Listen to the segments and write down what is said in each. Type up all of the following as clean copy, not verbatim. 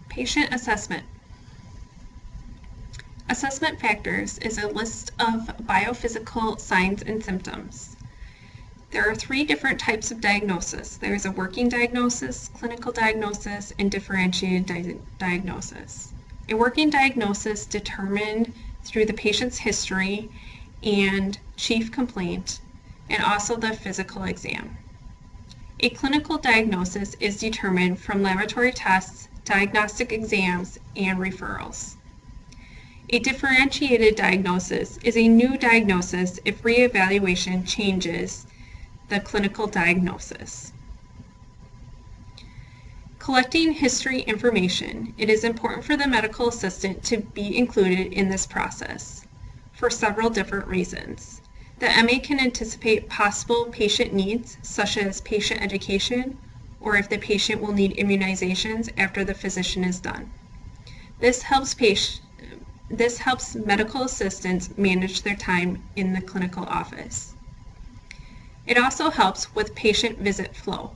Patient assessment. Assessment factors is a list of biophysical signs and symptoms. There are 3 different types of diagnosis. There is a working diagnosis, clinical diagnosis, and differentiated diagnosis. A working diagnosis determined through the patient's history and chief complaint, and also the physical exam. A clinical diagnosis is determined from laboratory tests, diagnostic exams, and referrals. A differentiated diagnosis is a new diagnosis if reevaluation changes the clinical diagnosis. Collecting history information. It is important for the medical assistant to be included in this process for several different reasons. The MA can anticipate possible patient needs, such as patient education, or if the patient will need immunizations after the physician is done. This helps medical assistants manage their time in the clinical office. It also helps with patient visit flow.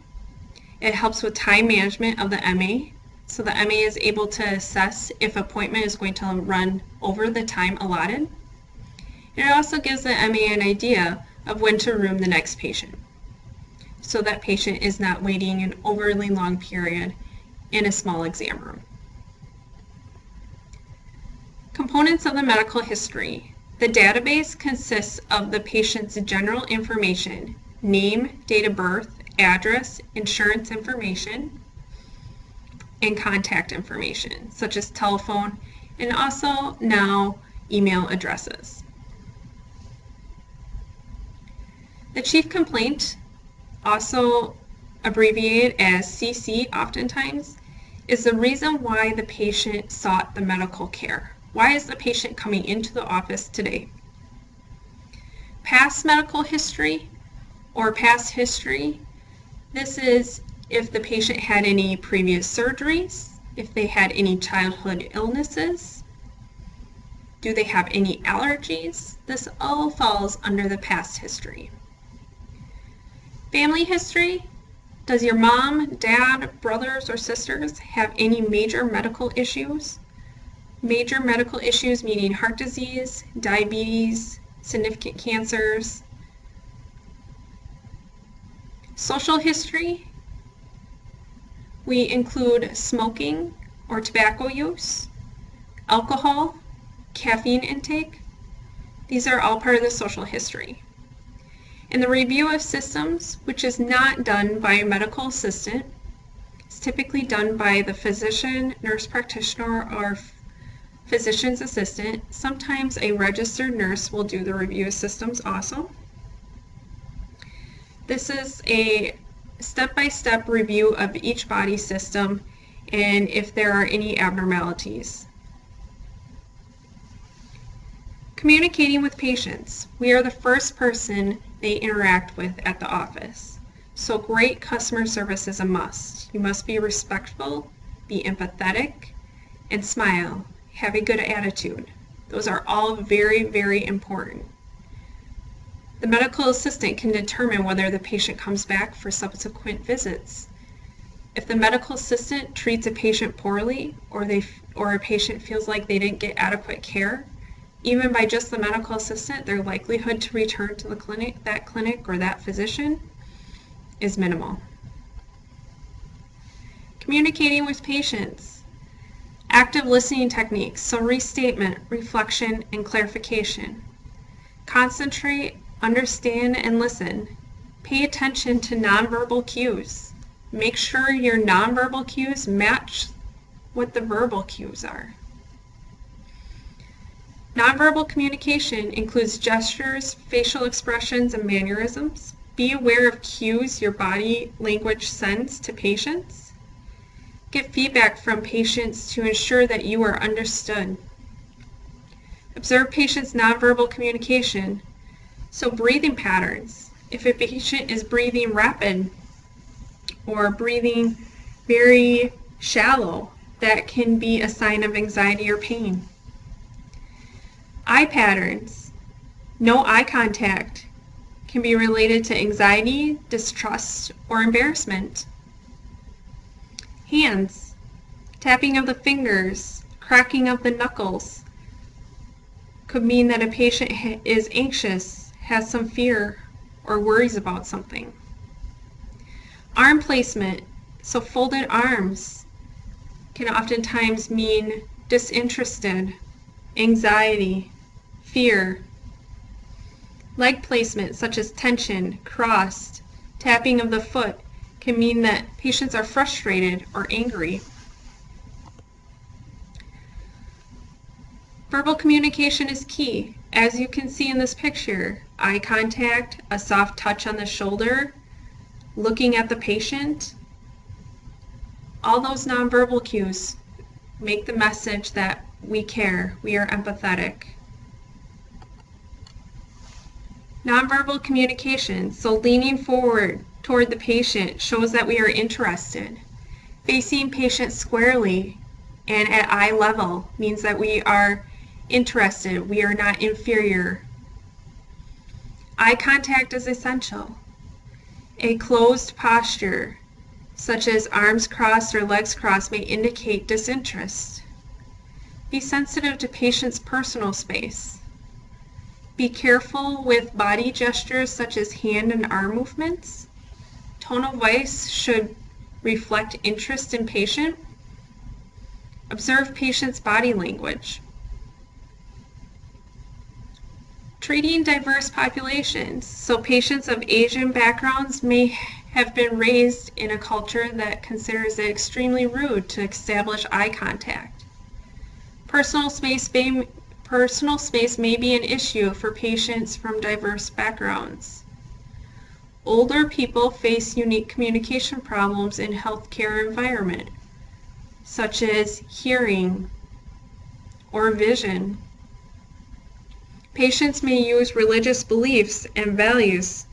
It helps with time management of the MA, so the MA is able to assess if appointment is going to run over the time allotted. It also gives the MA an idea of when to room the next patient, so that patient is not waiting an overly long period in a small exam room. Components of the medical history. The database consists of the patient's general information, name, date of birth, address, insurance information, and contact information, such as telephone, and also now email addresses. The chief complaint, also abbreviated as CC oftentimes, is the reason why the patient sought the medical care. Why is the patient coming into the office today? Past medical history or past history. This is if the patient had any previous surgeries, if they had any childhood illnesses, do they have any allergies? This all falls under the past history. Family history. Does your mom, dad, brothers, or sisters have any major medical issues? Major medical issues meaning heart disease, diabetes, significant cancers. Social history. We include smoking or tobacco use, alcohol, caffeine intake. These are all part of the social history. And the review of systems, which is not done by a medical assistant, it's typically done by the physician, nurse practitioner, or physician's assistant. Sometimes a registered nurse will do the review of systems also. This is a step-by-step review of each body system and if there are any abnormalities. Communicating with patients. We are the first person they interact with at the office. So great customer service is a must. You must be respectful, be empathetic, and smile. Have a good attitude. Those are all very, very important. The medical assistant can determine whether the patient comes back for subsequent visits. If the medical assistant treats a patient poorly or a patient feels like they didn't get adequate care, even by just the medical assistant, their likelihood to return to the clinic or that physician is minimal. Communicating with patients. Active listening techniques, so restatement, reflection, and clarification. Concentrate, understand, and listen. Pay attention to nonverbal cues. Make sure your nonverbal cues match what the verbal cues are. Nonverbal communication includes gestures, facial expressions, and mannerisms. Be aware of cues your body language sends to patients. Get feedback from patients to ensure that you are understood. Observe patients' nonverbal communication. So breathing patterns. If a patient is breathing rapid or breathing very shallow, that can be a sign of anxiety or pain. Eye patterns. No eye contact can be related to anxiety, distrust, or embarrassment. Hands. Tapping of the fingers, cracking of the knuckles could mean that a patient is anxious, has some fear, or worries about something. Arm placement, so folded arms, can oftentimes mean disinterested, anxiety, fear. Leg placement, such as tension, crossed, tapping of the foot, can mean that patients are frustrated or angry. Verbal communication is key. As you can see in this picture, eye contact, a soft touch on the shoulder, looking at the patient, all those nonverbal cues make the message that we care, we are empathetic. Nonverbal communication, so leaning forward toward the patient, shows that we are interested. Facing patient squarely and at eye level means that we are interested, we are not inferior. Eye contact is essential. A closed posture, such as arms crossed or legs crossed, may indicate disinterest. Be sensitive to patient's personal space. Be careful with body gestures such as hand and arm movements. Tone of voice should reflect interest in patient. Observe patient's body language. Treating diverse populations, so patients of Asian backgrounds may have been raised in a culture that considers it extremely rude to establish eye contact. Personal space may be an issue for patients from diverse backgrounds. Older people face unique communication problems in healthcare environment, such as hearing or vision. Patients may use religious beliefs and values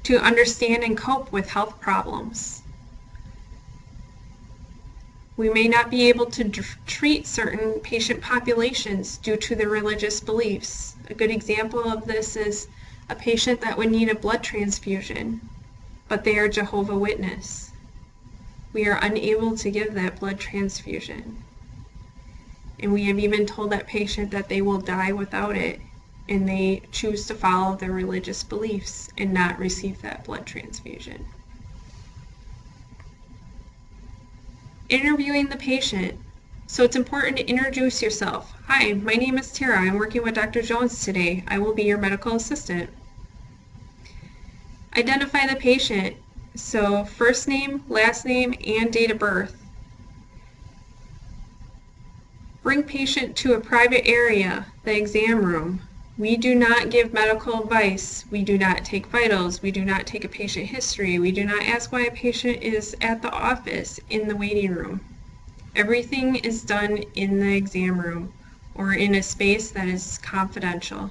to understand and cope with health problems. We may not be able to treat certain patient populations due to their religious beliefs. A good example of this is a patient that would need a blood transfusion, but they are Jehovah's Witness. We are unable to give that blood transfusion. And we have even told that patient that they will die without it, and they choose to follow their religious beliefs and not receive that blood transfusion. Interviewing the patient. So it's important to introduce yourself. Hi, my name is Tara. I'm working with Dr. Jones today. I will be your medical assistant. Identify the patient. So first name, last name, and date of birth. Bring patient to a private area, the exam room. We do not give medical advice. We do not take vitals. We do not take a patient history. We do not ask why a patient is at the office in the waiting room. Everything is done in the exam room or in a space that is confidential.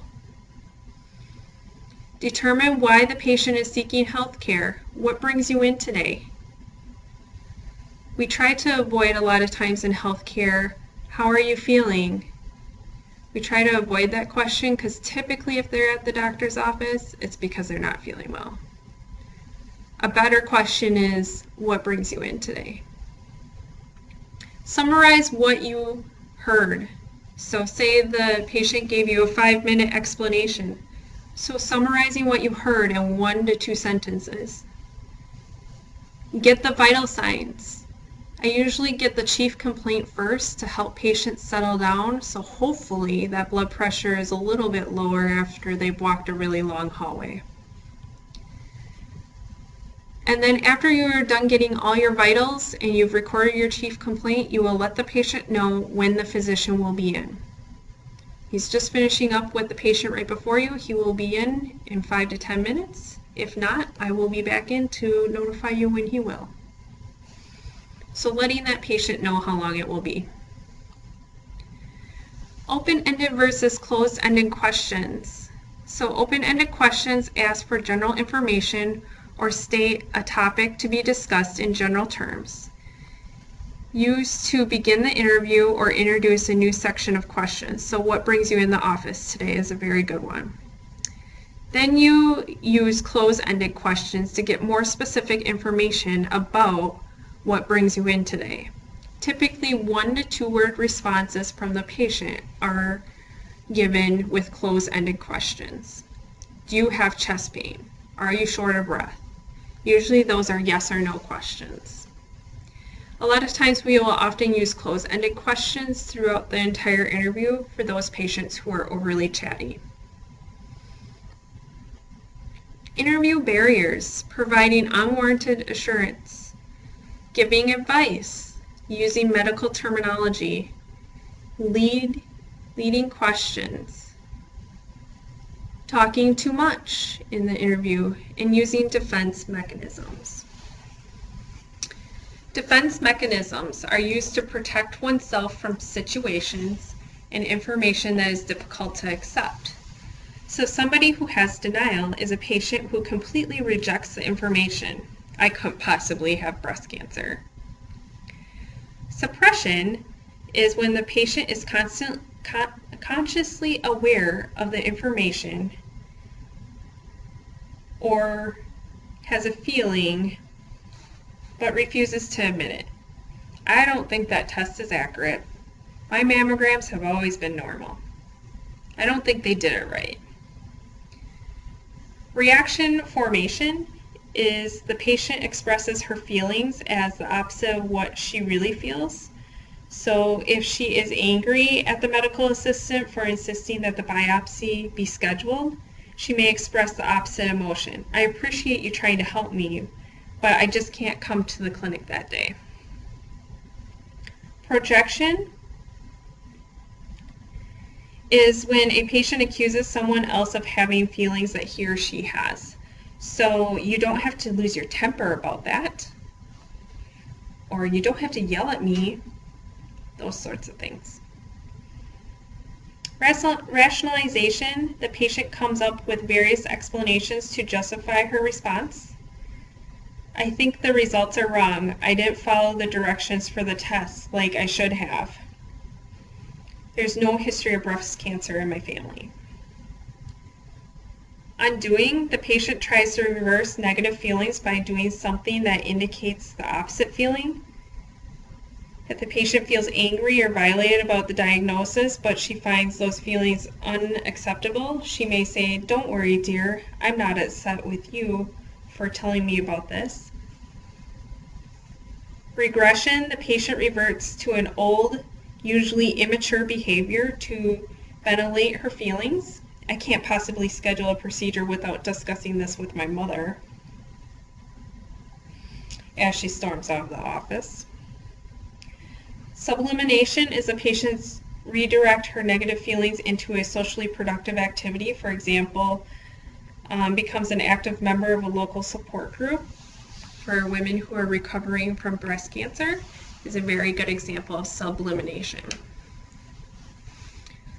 Determine why the patient is seeking health care. What brings you in today? We try to avoid a lot of times in healthcare, how are you feeling? We try to avoid that question because typically if they're at the doctor's office, it's because they're not feeling well. A better question is, what brings you in today? Summarize what you heard. So say the patient gave you a 5-minute explanation. So summarizing what you heard in 1 to 2 sentences. Get the vital signs. I usually get the chief complaint first to help patients settle down, so hopefully that blood pressure is a little bit lower after they've walked a really long hallway. And then after you're done getting all your vitals and you've recorded your chief complaint, you will let the patient know when the physician will be in. He's just finishing up with the patient right before you. He will be in 5 to 10 minutes. If not, I will be back in to notify you when he will. So letting that patient know how long it will be. Open-ended versus closed-ended questions. So open-ended questions ask for general information or state a topic to be discussed in general terms. Used to begin the interview or introduce a new section of questions. So what brings you in the office today is a very good one. Then you use closed-ended questions to get more specific information about what brings you in today. Typically 1 to 2 word responses from the patient are given with close-ended questions. Do you have chest pain? Are you short of breath? Usually those are yes or no questions. A lot of times we will often use close-ended questions throughout the entire interview for those patients who are overly chatty. Interview barriers, providing unwarranted assurance, giving advice, using medical terminology, leading questions, talking too much in the interview, and using defense mechanisms. Defense mechanisms are used to protect oneself from situations and information that is difficult to accept. So somebody who has denial is a patient who completely rejects the information. I couldn't possibly have breast cancer. Suppression is when the patient is consciously aware of the information or has a feeling but refuses to admit it. I don't think that test is accurate. My mammograms have always been normal. I don't think they did it right. Reaction formation is the patient expresses her feelings as the opposite of what she really feels. So if she is angry at the medical assistant for insisting that the biopsy be scheduled, she may express the opposite emotion. I appreciate you trying to help me, but I just can't come to the clinic that day. Projection is when a patient accuses someone else of having feelings that he or she has. So you don't have to lose your temper about that, or you don't have to yell at me, those sorts of things. Rationalization, the patient comes up with various explanations to justify her response. I think the results are wrong. I didn't follow the directions for the test like I should have. There's no history of breast cancer in my family. Undoing, the patient tries to reverse negative feelings by doing something that indicates the opposite feeling. If the patient feels angry or violated about the diagnosis, but she finds those feelings unacceptable, she may say, "Don't worry, dear, I'm not upset with you for telling me about this." Regression, the patient reverts to an old, usually immature behavior to ventilate her feelings. I can't possibly schedule a procedure without discussing this with my mother, as she storms out of the office. Sublimation is a patient's redirect her negative feelings into a socially productive activity. For example, becomes an active member of a local support group for women who are recovering from breast cancer is a very good example of sublimation.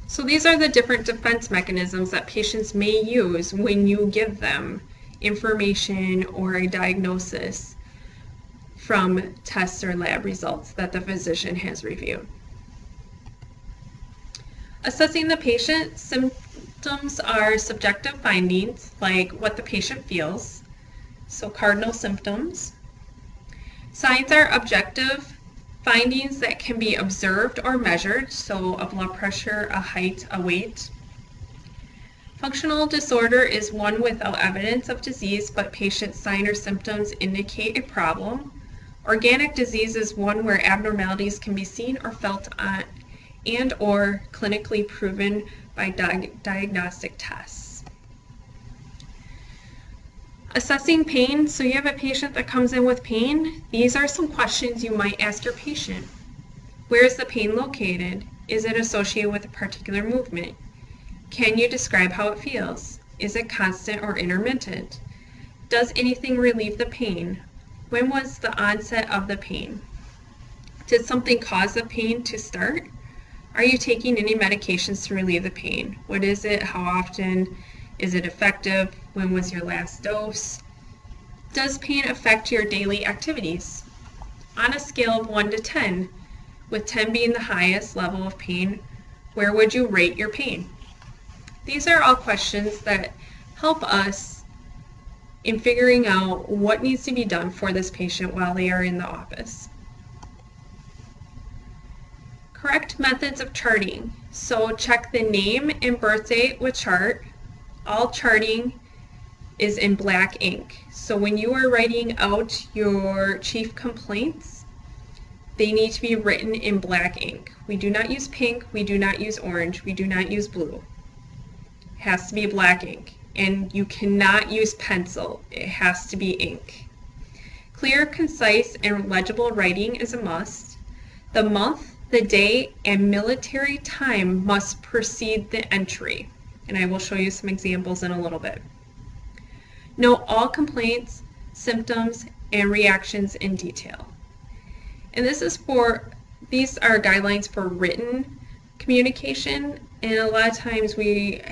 So these are the different defense mechanisms that patients may use when you give them information or a diagnosis from tests or lab results that the physician has reviewed. Assessing the patient, symptoms are subjective findings like what the patient feels, so cardinal symptoms. Signs are objective findings that can be observed or measured, so a blood pressure, a height, a weight. Functional disorder is one without evidence of disease, but patient sign or symptoms indicate a problem. Organic disease is one where abnormalities can be seen or felt on and or clinically proven by diagnostic tests. Assessing pain, so you have a patient that comes in with pain. These are some questions you might ask your patient. Where is the pain located? Is it associated with a particular movement? Can you describe how it feels? Is it constant or intermittent? Does anything relieve the pain? When was the onset of the pain? Did something cause the pain to start? Are you taking any medications to relieve the pain? What is it? How often? Is it effective? When was your last dose? Does pain affect your daily activities? On a scale of 1 to 10, with 10 being the highest level of pain, where would you rate your pain? These are all questions that help us in figuring out what needs to be done for this patient while they are in the office. Correct methods of charting. So check the name and birth date with chart. All charting is in black ink. So when you are writing out your chief complaints, they need to be written in black ink. We do not use pink, we do not use orange, we do not use blue. It has to be black ink. And you cannot use pencil. It has to be ink. Clear, concise, and legible writing is a must. The month, the day, and military time must precede the entry. And I will show you some examples in a little bit. Note all complaints, symptoms, and reactions in detail. And these are guidelines for written communication, and a lot of times we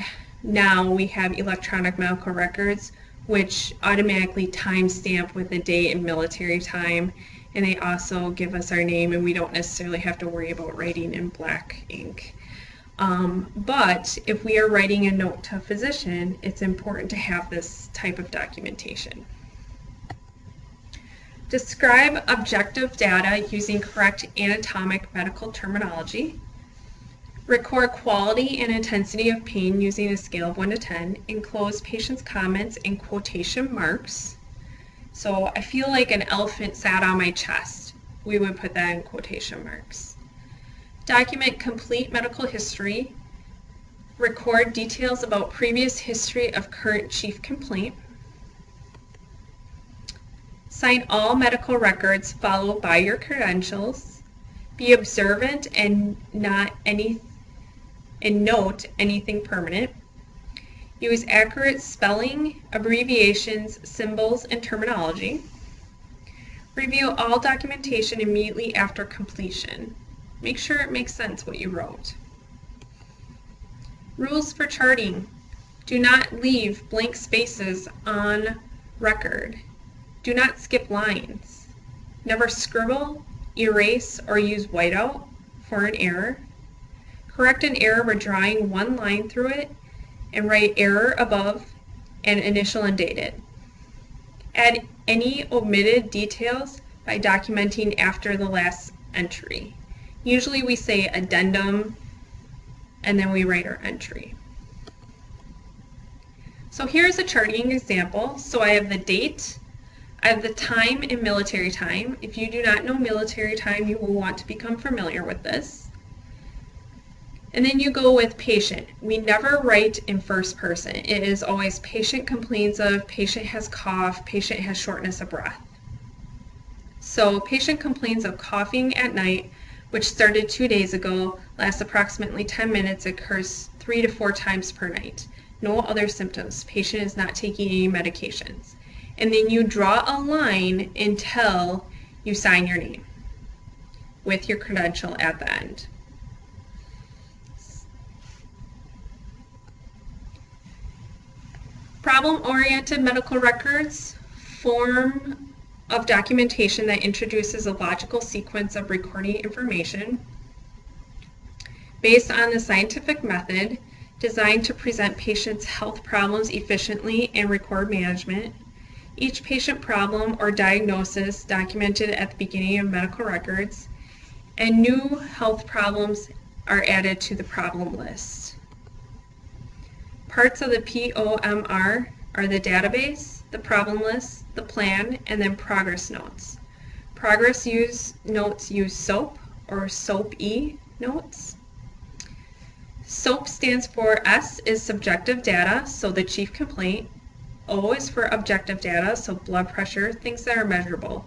have electronic medical records which automatically timestamp with the date and military time, and they also give us our name, and we don't necessarily have to worry about writing in black ink. But if we are writing a note to a physician, it's important to have this type of documentation. Describe objective data using correct anatomic medical terminology. Record quality and intensity of pain using a scale of 1 to 10. Enclose patient's comments in quotation marks. So I feel like an elephant sat on my chest. We would put that in quotation marks. Document complete medical history. Record details about previous history of current chief complaint. Sign all medical records followed by your credentials. Be observant and note anything permanent. Use accurate spelling, abbreviations, symbols, and terminology. Review all documentation immediately after completion. Make sure it makes sense what you wrote. Rules for charting. Do not leave blank spaces on record. Do not skip lines. Never scribble, erase, or use whiteout for an error. Correct an error by drawing one line through it and write error above and initial and date it. Add any omitted details by documenting after the last entry. Usually we say addendum and then we write our entry. So here's a charting example. So I have the date, I have the time and military time. If you do not know military time, you will want to become familiar with this. And then you go with patient. We never write in first person. It is always patient complains of, patient has cough, patient has shortness of breath. So patient complains of coughing at night, which started 2 days ago, lasts approximately 10 minutes, occurs 3 to 4 times per night. No other symptoms. Patient is not taking any medications. And then you draw a line until you sign your name with your credential at the end. Problem-oriented medical records, form of documentation that introduces a logical sequence of recording information based on the scientific method, designed to present patients' health problems efficiently and record management. Each patient problem or diagnosis documented at the beginning of medical records, and new health problems are added to the problem list. Parts of the POMR are the database, the problem list, the plan, and then progress notes. Progress notes use SOAPE or SOAPE notes. SOAPE stands for S is subjective data, so the chief complaint. O is for objective data, so blood pressure, things that are measurable,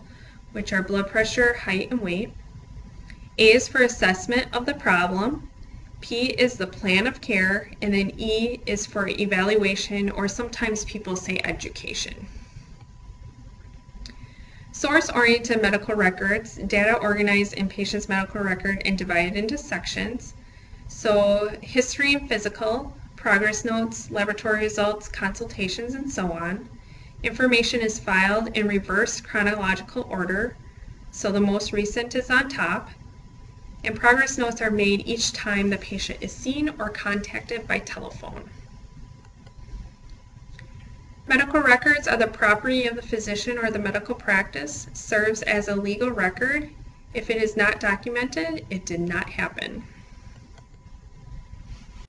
which are blood pressure, height, and weight. A is for assessment of the problem. P is the plan of care, and then E is for evaluation, or sometimes people say education. Source-oriented medical records, data organized in patient's medical record and divided into sections. So history and physical, progress notes, laboratory results, consultations, and so on. Information is filed in reverse chronological order, so the most recent is on top. And progress notes are made each time the patient is seen or contacted by telephone. Medical records are the property of the physician or the medical practice, serves as a legal record, If it is not documented, it did not happen.